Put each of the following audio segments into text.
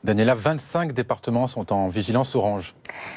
Daniela, 25 départements sont en vigilance orange.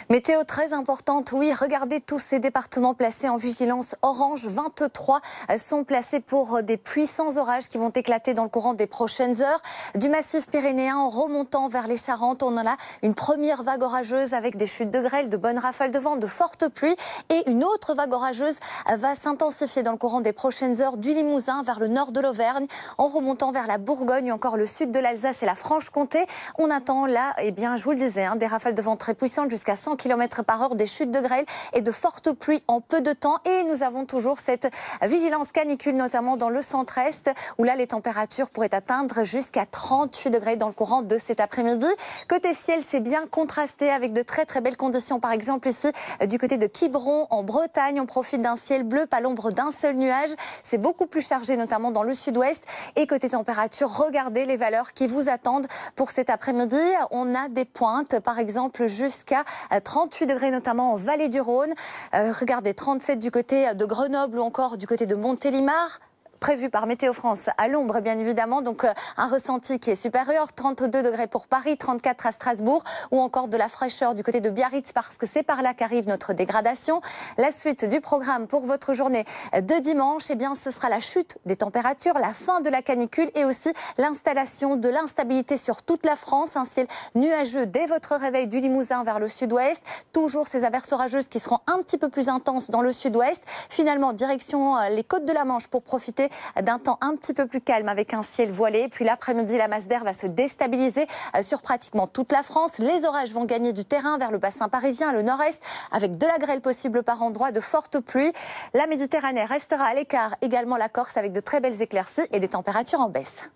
Météo très importante, oui. Regardez tous ces départements placés en vigilance orange. 23 sont placés pour des puissants orages qui vont éclater dans le courant des prochaines heures. Du massif pyrénéen en remontant vers les Charentes, on en a une première vague orageuse avec des chutes de grêle, de bonnes rafales de vent, de fortes pluies. Et une autre vague orageuse va s'intensifier dans le courant des prochaines heures du Limousin vers le nord de l'Auvergne, en remontant vers la Bourgogne ou encore le sud de l'Alsace et la Franche-Comté. On attend là, je vous le disais, des rafales de vent très puissantes jusqu'à 100 km/h, des chutes de grêle et de fortes pluies en peu de temps. Et nous avons toujours cette vigilance canicule, notamment dans le centre-est, où là les températures pourraient atteindre jusqu'à 38 degrés dans le courant de cet après-midi. Côté ciel, c'est bien contrasté avec de très très belles conditions. Par exemple ici, du côté de Quiberon, en Bretagne, on profite d'un ciel bleu, pas l'ombre d'un seul nuage. C'est beaucoup plus chargé, notamment dans le sud-ouest. Et côté température, regardez les valeurs qui vous attendent pour cet après-midi. On a des pointes, par exemple, jusqu'à 38 degrés, notamment en vallée du Rhône. Regardez, 37 du côté de Grenoble ou encore du côté de Montélimar. Prévu par Météo France à l'ombre, bien évidemment, donc un ressenti qui est supérieur. 32 degrés pour Paris, 34 à Strasbourg, ou encore de la fraîcheur du côté de Biarritz, parce que c'est par là qu'arrive notre dégradation. La suite du programme pour votre journée de dimanche, ce sera la chute des températures, la fin de la canicule et aussi l'installation de l'instabilité sur toute la France. Un ciel nuageux dès votre réveil du Limousin vers le sud-ouest. Toujours ces averses orageuses qui seront un petit peu plus intenses dans le sud-ouest. Finalement, direction les côtes de la Manche pour profiter d'un temps un petit peu plus calme avec un ciel voilé. Puis l'après-midi, la masse d'air va se déstabiliser sur pratiquement toute la France. Les orages vont gagner du terrain vers le bassin parisien, le nord-est, avec de la grêle possible par endroits, de fortes pluies. La Méditerranée restera à l'écart, également la Corse avec de très belles éclaircies et des températures en baisse.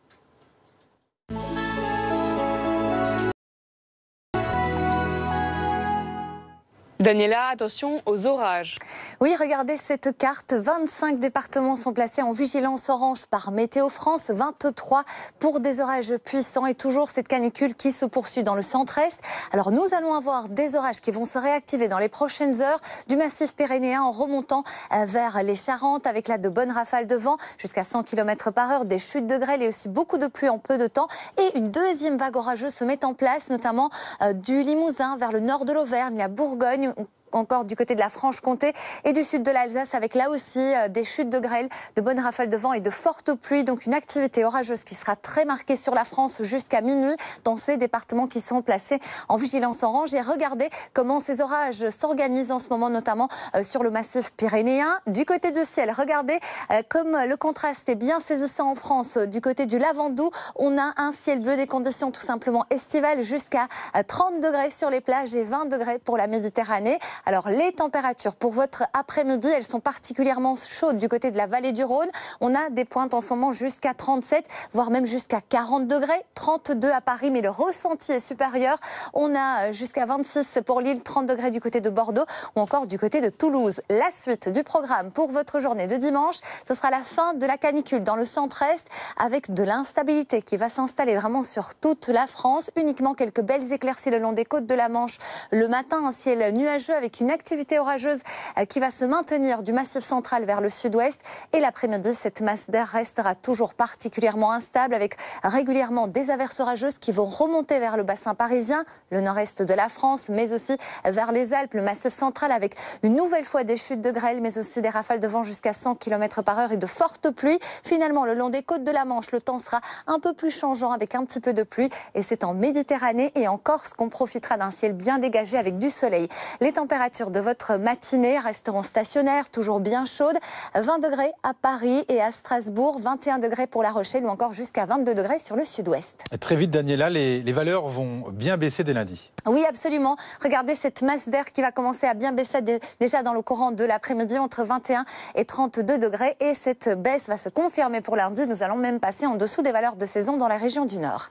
Daniela, attention aux orages. Oui, regardez cette carte. 25 départements sont placés en vigilance orange par Météo France. 23 pour des orages puissants et toujours cette canicule qui se poursuit dans le centre-est. Alors nous allons avoir des orages qui vont se réactiver dans les prochaines heures du massif pyrénéen en remontant vers les Charentes avec là de bonnes rafales de vent jusqu'à 100 km/h, des chutes de grêle et aussi beaucoup de pluie en peu de temps. Et une deuxième vague orageuse se met en place, notamment du Limousin vers le nord de l'Auvergne, la Bourgogne, encore du côté de la Franche-Comté et du sud de l'Alsace avec là aussi des chutes de grêle, de bonnes rafales de vent et de fortes pluies. Donc une activité orageuse qui sera très marquée sur la France jusqu'à minuit dans ces départements qui sont placés en vigilance orange. Et regardez comment ces orages s'organisent en ce moment, notamment sur le massif pyrénéen. Du côté du ciel, regardez comme le contraste est bien saisissant en France. Du côté du Lavandou, on a un ciel bleu, des conditions tout simplement estivales jusqu'à 30 degrés sur les plages et 20 degrés pour la Méditerranée. Alors les températures pour votre après-midi, elles sont particulièrement chaudes du côté de la vallée du Rhône. On a des pointes en ce moment jusqu'à 37, voire même jusqu'à 40 degrés, 32 à Paris, mais le ressenti est supérieur. On a jusqu'à 26 pour Lille, 30 degrés du côté de Bordeaux ou encore du côté de Toulouse. La suite du programme pour votre journée de dimanche, ce sera la fin de la canicule dans le centre-est avec de l'instabilité qui va s'installer vraiment sur toute la France. Uniquement quelques belles éclaircies le long des côtes de la Manche. Le matin, un ciel nuageux avec une activité orageuse qui va se maintenir du massif central vers le sud-ouest. Et l'après-midi, cette masse d'air restera toujours particulièrement instable avec régulièrement des averses orageuses qui vont remonter vers le bassin parisien, le nord-est de la France, mais aussi vers les Alpes, le massif central avec une nouvelle fois des chutes de grêle, mais aussi des rafales de vent jusqu'à 100 km/h et de fortes pluies. Finalement, le long des côtes de la Manche, le temps sera un peu plus changeant avec un petit peu de pluie. Et c'est en Méditerranée et en Corse qu'on profitera d'un ciel bien dégagé avec du soleil. Les températures de votre matinée resteront stationnaires, toujours bien chaudes. 20 degrés à Paris et à Strasbourg, 21 degrés pour La Rochelle ou encore jusqu'à 22 degrés sur le sud-ouest. Très vite, Daniela, les valeurs vont bien baisser dès lundi. Oui, absolument. Regardez cette masse d'air qui va commencer à bien baisser déjà dans le courant de l'après-midi entre 21 et 32 degrés. Et cette baisse va se confirmer pour lundi. Nous allons même passer en dessous des valeurs de saison dans la région du Nord.